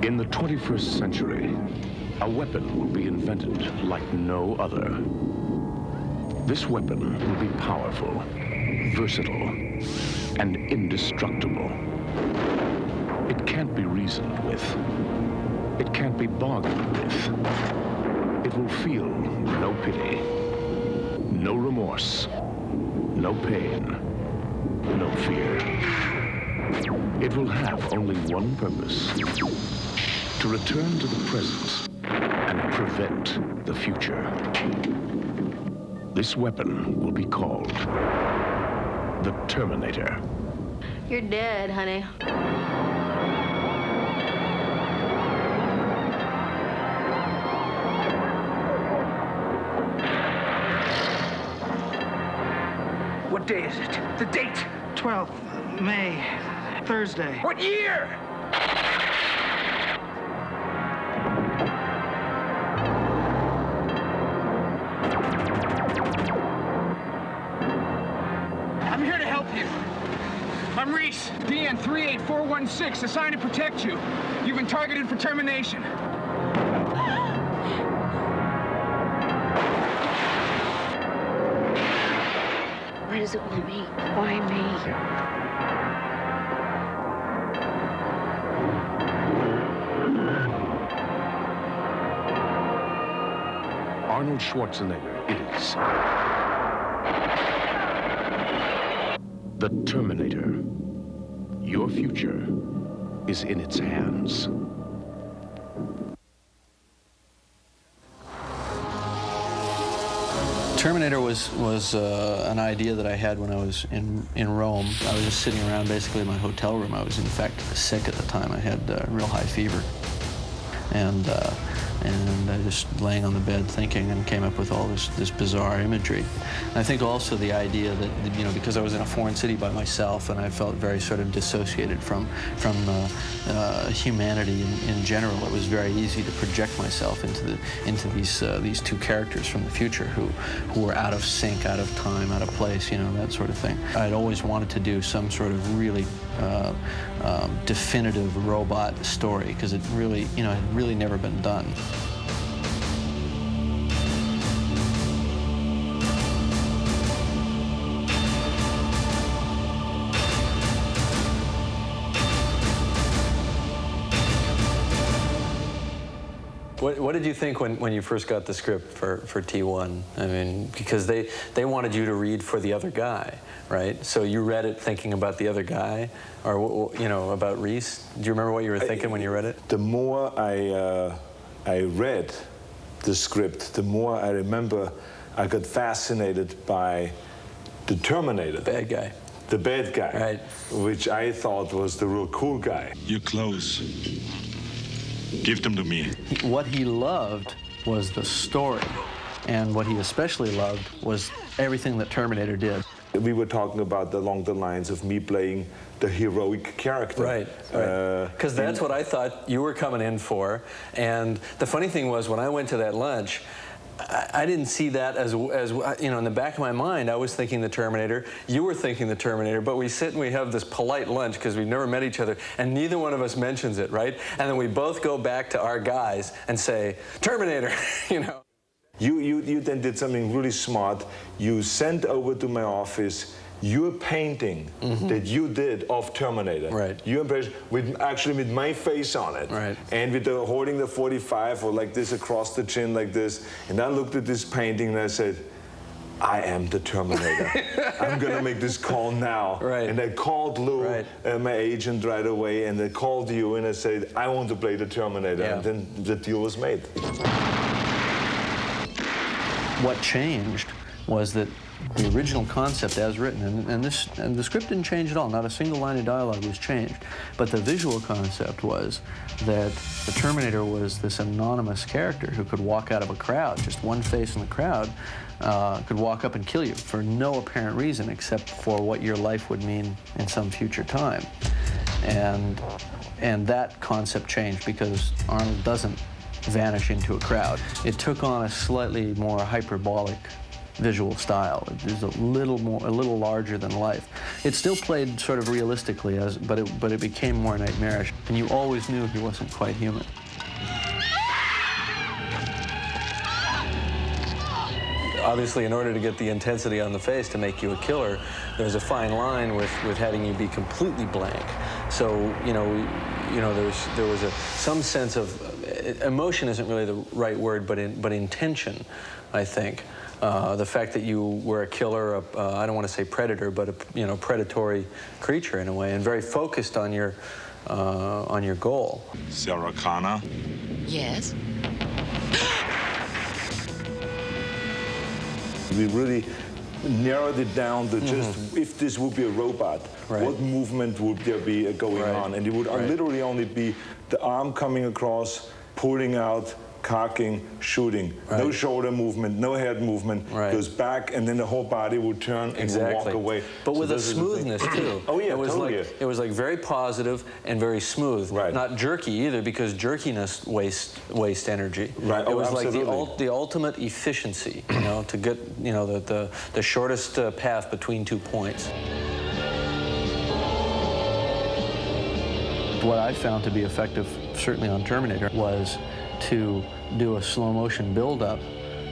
In the 21st century, a weapon will be invented like no other. This weapon will be powerful, versatile, and indestructible. It can't be reasoned with. It can't be bargained with. It will feel no pity, no remorse, no pain, no fear. It will have only one purpose: to return to the present and prevent the future. This weapon will be called the Terminator. You're dead, honey. What day is it? The date? 12th May, Thursday. What year? I'm here to help you. I'm Reese, DN 38416, assigned to protect you. You've been targeted for termination. What does it want me? Why me? Arnold Schwarzenegger is the Terminator. Your future is in its hands. Terminator was an idea that I had when I was in Rome. I was just sitting around basically in my hotel room. I was in fact sick at the time. I had real high fever. And I just laying on the bed thinking and came up with all this bizarre imagery. And I think also the idea that, you know, because I was in a foreign city by myself and I felt very sort of dissociated from humanity in general, it was very easy to project myself into these two characters from the future who were out of sync, out of time, out of place, you know, that sort of thing. I'd always wanted to do some sort of really definitive robot story because it really, you know, had really never been done. What did you think when you first got the script for T1? I mean, because they wanted you to read for the other guy, right? So you read it thinking about the other guy, or, you know, about Reese? Do you remember what you were thinking when you read it? The more I read the script, the more I remember I got fascinated by the Terminator. The bad guy. The bad guy. Right. Which I thought was the real cool guy. Your clothes. Give them to me. What he loved was the story, and what he especially loved was everything that Terminator did. We were talking about along the lines of me playing the heroic character. Right, right. Because that's what I thought you were coming in for. And the funny thing was, when I went to that lunch, I didn't see that as, you know, in the back of my mind, I was thinking the Terminator, you were thinking the Terminator, but we sit and we have this polite lunch because we've never met each other, and neither one of us mentions it, right? And then we both go back to our guys and say, Terminator, you know. You then did something really smart. You sent over to my office your painting that you did of Terminator. Right. Your impression, actually with my face on it. Right. And with holding the 45 or like this across the chin like this. And I looked at this painting and I said, I am the Terminator. I'm going to make this call now. Right. And I called Lou, right. My agent, right away, and I called you and I said, I want to play the Terminator. Yeah. And then the deal was made. What changed was that the original concept as written, and the script didn't change at all, not a single line of dialogue was changed, but the visual concept was that the Terminator was this anonymous character who could walk out of a crowd, just one face in the crowd, could walk up and kill you for no apparent reason except for what your life would mean in some future time. And that concept changed because Arnold doesn't vanish into a crowd. It took on a slightly more hyperbolic visual style. It was a little larger than life. It still played sort of realistically, but it became more nightmarish, and you always knew he wasn't quite human. Obviously, in order to get the intensity on the face to make you a killer, there's a fine line with having you be completely blank. So, there was some sense of emotion isn't really the right word, but intention, I think. The fact that you were a killer, I don't want to say predator, but a predatory creature in a way, and very focused on your goal. Sarah Connor? Yes? We really narrowed it down to just if this would be a robot, what movement would there be going on? And it would literally only be the arm coming across, pulling out, cocking, shooting. No shoulder movement, no head movement. Goes back, and then the whole body would turn and walk away. But with a smoothness too. Oh yeah, totally. It was like very positive and very smooth. Not jerky either, because jerkiness wastes energy. It was like the ultimate efficiency, to get the shortest path between 2 points. What I found to be effective, certainly on Terminator, was to do a slow motion build-up,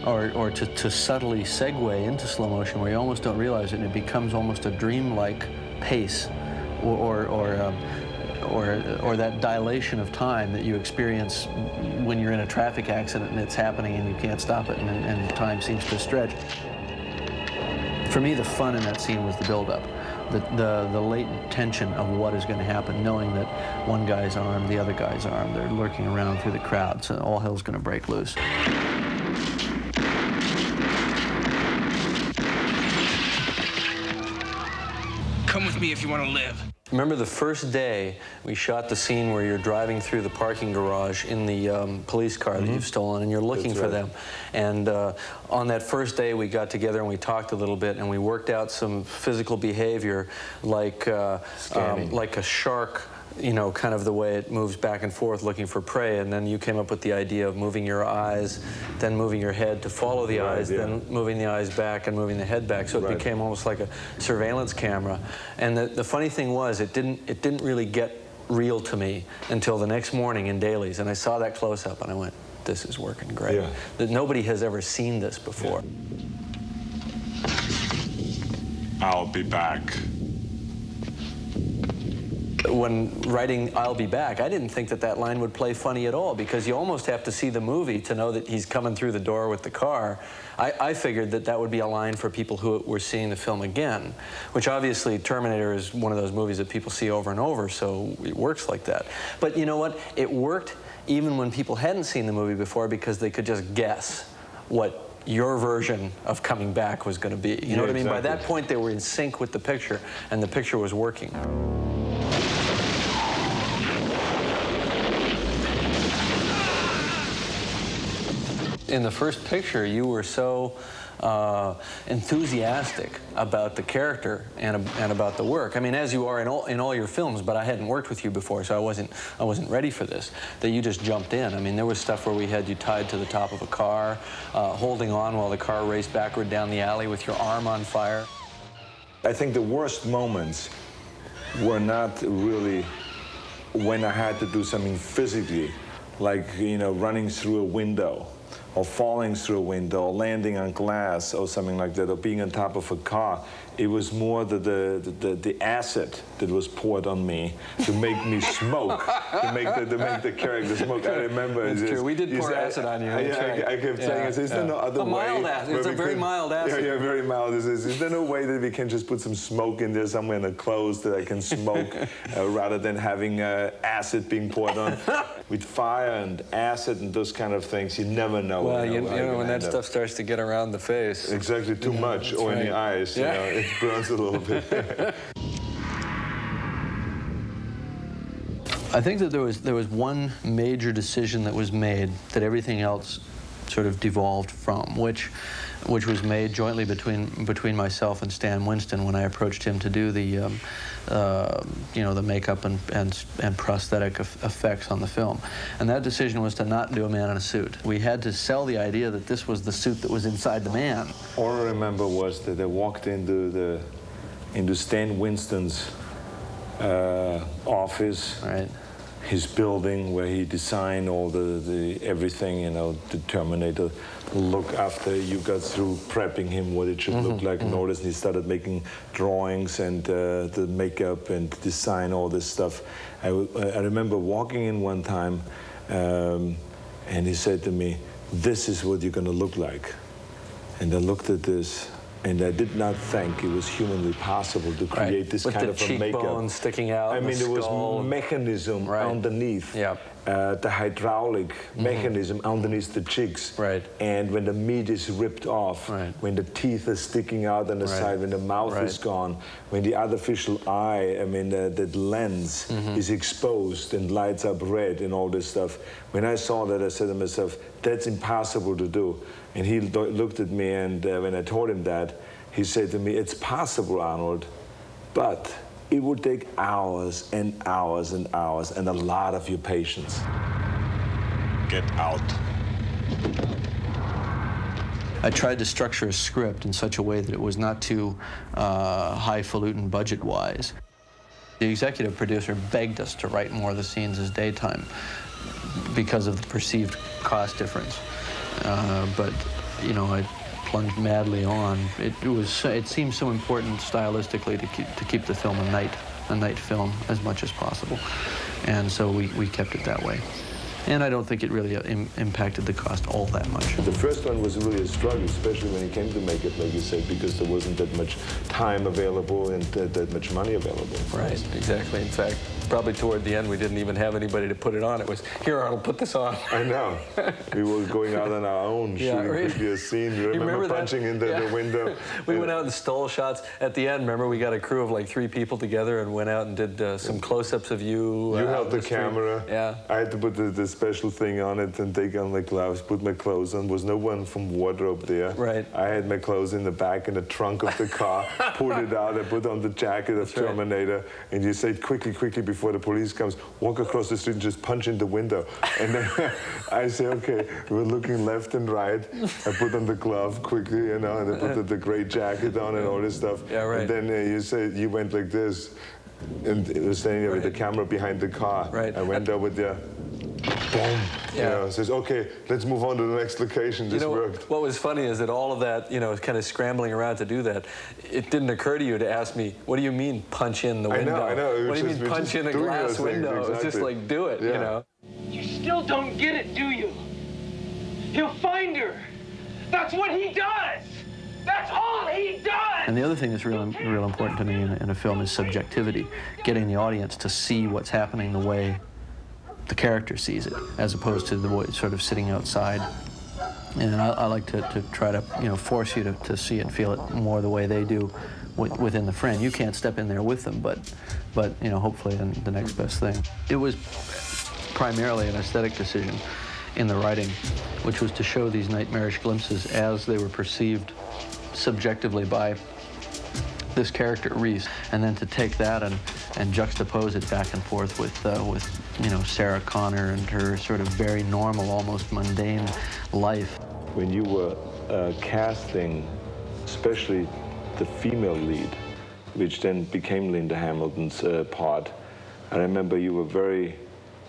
or to subtly segue into slow motion where you almost don't realize it, and it becomes almost a dreamlike pace, or that dilation of time that you experience when you're in a traffic accident and it's happening and you can't stop it, and time seems to stretch. For me, the fun in that scene was the build-up. The latent tension of what is going to happen, knowing that one guy's armed, the other guy's armed, they're lurking around through the crowd, so all hell's going to break loose. Come with me if you want to live. Remember the first day we shot the scene where you're driving through the parking garage in the police car that you've stolen, and you're looking for them. And on that first day we got together and we talked a little bit, and we worked out some physical behavior like a shark, kind of the way it moves back and forth looking for prey, and then you came up with the idea of moving your eyes, then moving your head to follow the eyes, then moving the eyes back and moving the head back, so it became almost like a surveillance camera. And the funny thing was, it didn't really get real to me until the next morning in dailies, and I saw that close-up and I went, this is working great. That nobody has ever seen this before. I'll be back. When writing I'll Be Back, I didn't think that line would play funny at all, because you almost have to see the movie to know that he's coming through the door with the car. I figured that would be a line for people who were seeing the film again, which obviously Terminator is one of those movies that people see over and over, so it works like that. But you know what? It worked even when people hadn't seen the movie before, because they could just guess what your version of coming back was going to be. You know what I mean? By that point, they were in sync with the picture, and the picture was working. In the first picture, you were so enthusiastic about the character and about the work. I mean, as you are in all your films, but I hadn't worked with you before, so I wasn't ready for this. That you just jumped in. I mean, there was stuff where we had you tied to the top of a car, holding on while the car raced backward down the alley with your arm on fire. I think the worst moments were not really when I had to do something physically, like running through a window, or falling through a window, or landing on glass, or something like that, or being on top of a car. It was more the acid that was poured on me to make me smoke, to make the character smoke. I remember it's true. We did pour acid on you. I kept saying, is there no other way? Mild acid. It's a very mild acid. Yeah, very mild. Is there no way that we can just put some smoke in there somewhere in the clothes that I can smoke, rather than having acid being poured on? With fire and acid and those kind of things, you never know. Well, you know when that stuff starts to get around the face. Exactly, too much, or in the eyes, it burns a little bit. I think that there was one major decision that was made that everything else sort of devolved from, which was made jointly between myself and Stan Winston when I approached him to do the you know, the makeup and prosthetic effects on the film. And that decision was to not do a man in a suit. We had to sell the idea that this was the suit that was inside the man. All I remember was that I walked into Stan Winston's office, right, his building where he designed all the everything, you know, the Terminator look after you got through prepping him what it should look like and all this, and he started making drawings and the makeup and design, all this stuff. I remember walking in one time and he said to me, "This is what you're going to look like." And I looked at this, and I did not think it was humanly possible to create this kind of a makeup. With the cheekbones sticking out. I mean, there was skull. mechanism underneath. Yeah. The hydraulic mechanism underneath the cheeks. Right. And when the meat is ripped off, when the teeth are sticking out on the side, when the mouth is gone, when the artificial eye, I mean, that lens is exposed and lights up red and all this stuff. When I saw that, I said to myself, that's impossible to do. And he looked at me, and when I told him that, he said to me, "It's possible, Arnold, but it would take hours and hours and hours and a lot of your patience." Get out. I tried to structure a script in such a way that it was not too highfalutin budget-wise. The executive producer begged us to write more of the scenes as daytime because of the perceived cost difference. But, you know, I plunged madly on. It seemed so important stylistically to keep the film a night film as much as possible, and so we kept it that way. And I don't think it really impacted the cost all that much. The first one was really a struggle, especially when it came to makeup, like you said, because there wasn't that much time available and that much money available. Right, exactly. In fact, probably toward the end, we didn't even have anybody to put it on. It was, "Here, Arnold, put this on." I know. We were going out on our own, shooting quickly a scene. You remember punching into the window? We went out and stole shots. At the end, remember, we got a crew of like 3 people together and went out and did some close-ups of you. You held the camera. Yeah. I had to put the special thing on it and take on my gloves, put my clothes on. There was no one from wardrobe there. Right. I had my clothes in the back in the trunk of the car, pulled it out, I put on the jacket of Terminator, and you said, quickly, before the police comes, walk across the street and just punch in the window. And then I say, okay, we're looking left and right. I put on the glove quickly, you know, and I put the gray jacket on and all this stuff. Yeah, right. And then you said, you went like this, and it was standing there with the camera behind the car. Right. I went there with the boom. You know, says, okay, let's move on to the next location. This worked. What was funny is that all of that, you know, kind of scrambling around to do that, it didn't occur to you to ask me, what do you mean punch in the window? I know. What do you mean punch in a glass window? Exactly. It's just like, do it, you know. You still don't get it, do you? He'll find her. That's what he does. That's all he does. And the other thing that's real important to me in a film is subjectivity, getting the audience to see what's happening the way the character sees it, as opposed to the way it's sort of sitting outside. And I like to try to, you know, force you to see it and feel it more the way they do within the frame. You can't step in there with them, but you know, hopefully the next best thing. It was primarily an aesthetic decision in the writing, which was to show these nightmarish glimpses as they were perceived subjectively by this character, Reese, and then to take that and juxtapose it back and forth with you know, Sarah Connor and her sort of very normal, almost mundane life. When you were casting, especially the female lead, which then became Linda Hamilton's part, I remember you were very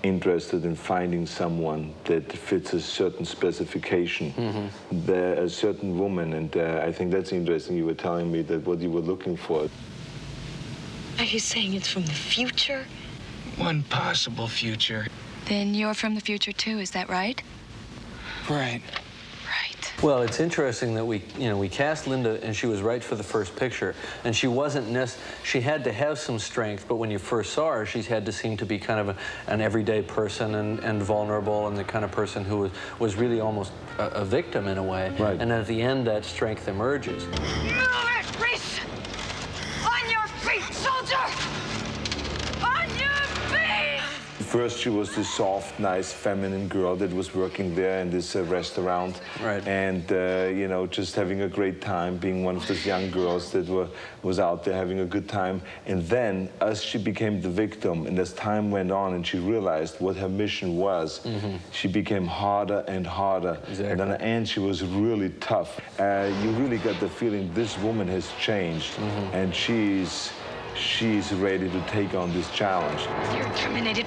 interested in finding someone that fits a certain specification, a certain woman, and I think that's interesting. You were telling me that what you were looking for. Are you saying it's from the future? One possible future. Then you're from the future too, is that right? Right. Right. Well, it's interesting that we cast Linda, and she was right for the first picture, and she wasn't she had to have some strength, but when you first saw her, she had to seem to be kind of an everyday person and vulnerable, and the kind of person who was really almost a victim in a way. Right. And at the end, that strength emerges. Move it, Reese! On your feet, soldier! On your feet! first she was this soft, nice, feminine girl that was working there in this restaurant. Right. And, you know, just having a great time, being one of those young girls that was out there having a good time. And then, as she became the victim, and as time went on and she realized what her mission was, she became harder and harder. Exactly. And in the end, she was really tough. You really got the feeling this woman has changed, and she's ready to take on this challenge. You're terminated.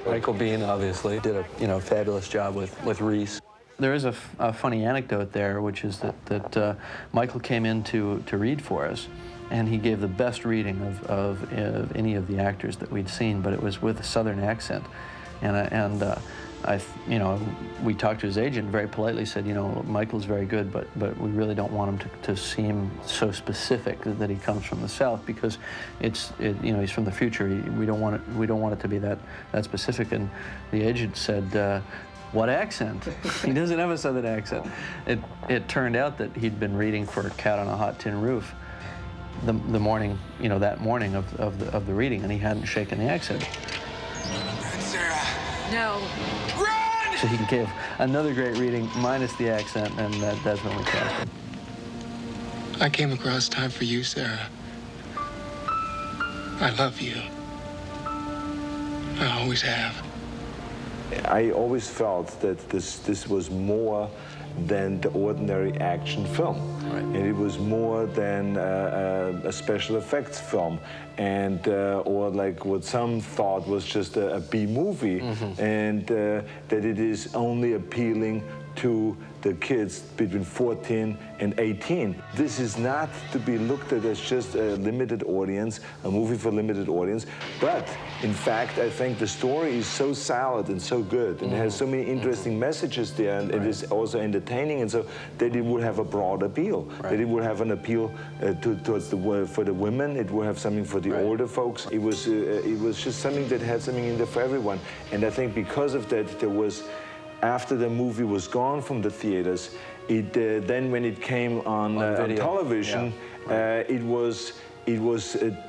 Michael Biehn obviously did a fabulous job with Reese. There is a funny anecdote there, which is that Michael came in to read for us, and he gave the best reading of any of the actors that we'd seen, but it was with a Southern accent, we talked to his agent, very politely said, you know, Michael's very good, but we really don't want him to seem so specific that he comes from the South, because he's from the future. We don't want it to be that specific. And the agent said, what accent? He doesn't have a Southern accent. It turned out that he'd been reading for Cat on a Hot Tin Roof the morning, that morning of the reading, and he hadn't shaken the accent. Sarah. No. Run! So he gave another great reading minus the accent, and that's when we cast him. I came across time for you, Sarah. I love you. I always have. I always felt that this was more than the ordinary action film. Right. And it was more than a special effects film, and or like what some thought was just a B movie, and that it is only appealing to the kids between 14 and 18. This is not to be looked at as just a limited audience, a movie for limited audience, but in fact, I think the story is so solid and so good, and it has so many interesting messages there, and it is also entertaining, and so that it would have a broad appeal, that it would have an appeal for the women, it would have something for the older folks. It was just something that had something in there for everyone, and I think because of that, there was, after the movie was gone from the theaters, then when it came on television, it was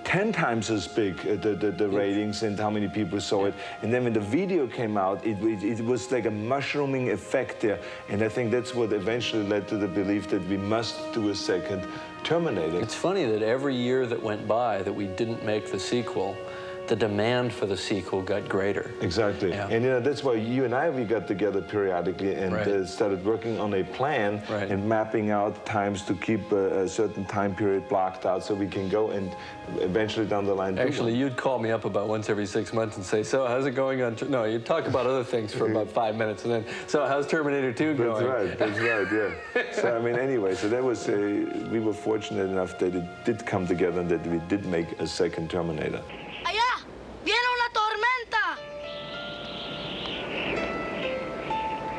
10 times as big, the ratings and how many people saw it. And then when the video came out, it was like a mushrooming effect there. And I think that's what eventually led to the belief that we must do a second Terminator. It's funny that every year that went by that we didn't make the sequel, the demand for the sequel got greater. Exactly. Yeah. And that's why you and I, we got together periodically and started working on a plan and mapping out times to keep a certain time period blocked out so we can go and eventually down the line. Actually, you'd call me up about once every 6 months and say, so how's it going on? No, you'd talk about other things for about 5 minutes, and then, so how's Terminator 2 going? That's right, yeah. So, I mean, anyway, so that was, we were fortunate enough that it did come together and that we did make a second Terminator. Allá, viene una tormenta.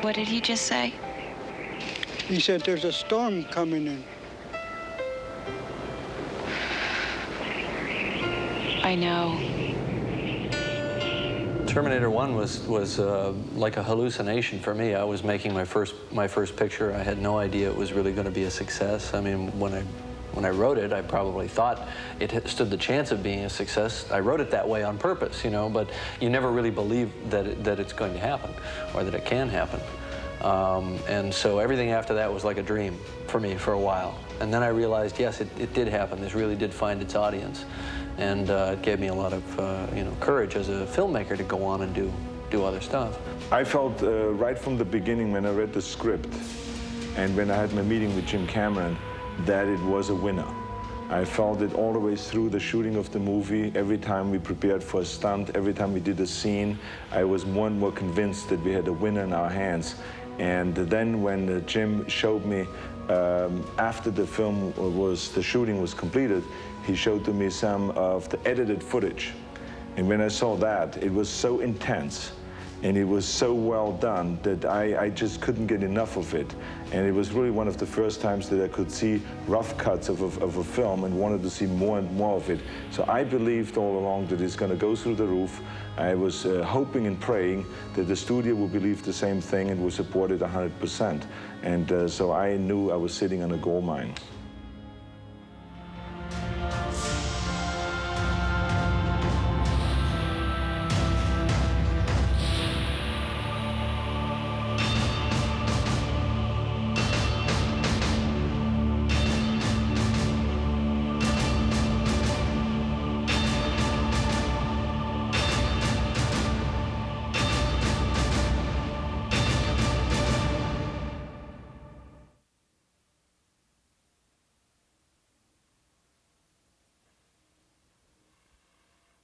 What did he just say? He said there's a storm coming in. I know. Terminator 1 was like a hallucination for me. I was making my first picture. I had no idea it was really going to be a success. I mean, when I wrote it, I probably thought it stood the chance of being a success. I wrote it that way on purpose, but you never really believe that it's going to happen or that it can happen. And so everything after that was like a dream for me for a while. And then I realized, yes, it did happen. This really did find its audience. And it gave me a lot of courage as a filmmaker to go on and do other stuff. I felt right from the beginning when I read the script and when I had my meeting with Jim Cameron that it was a winner. I felt it all the way through the shooting of the movie. Every time we prepared for a stunt, every time we did a scene, I was more and more convinced that we had a winner in our hands. And then when Jim showed me, after the shooting was completed, he showed to me some of the edited footage. And when I saw that, it was so intense and it was so well done that I just couldn't get enough of it. And it was really one of the first times that I could see rough cuts of a film and wanted to see more and more of it. So I believed all along that it's going to go through the roof. I was hoping and praying that the studio would believe the same thing and would support it 100%. And so I knew I was sitting on a gold mine.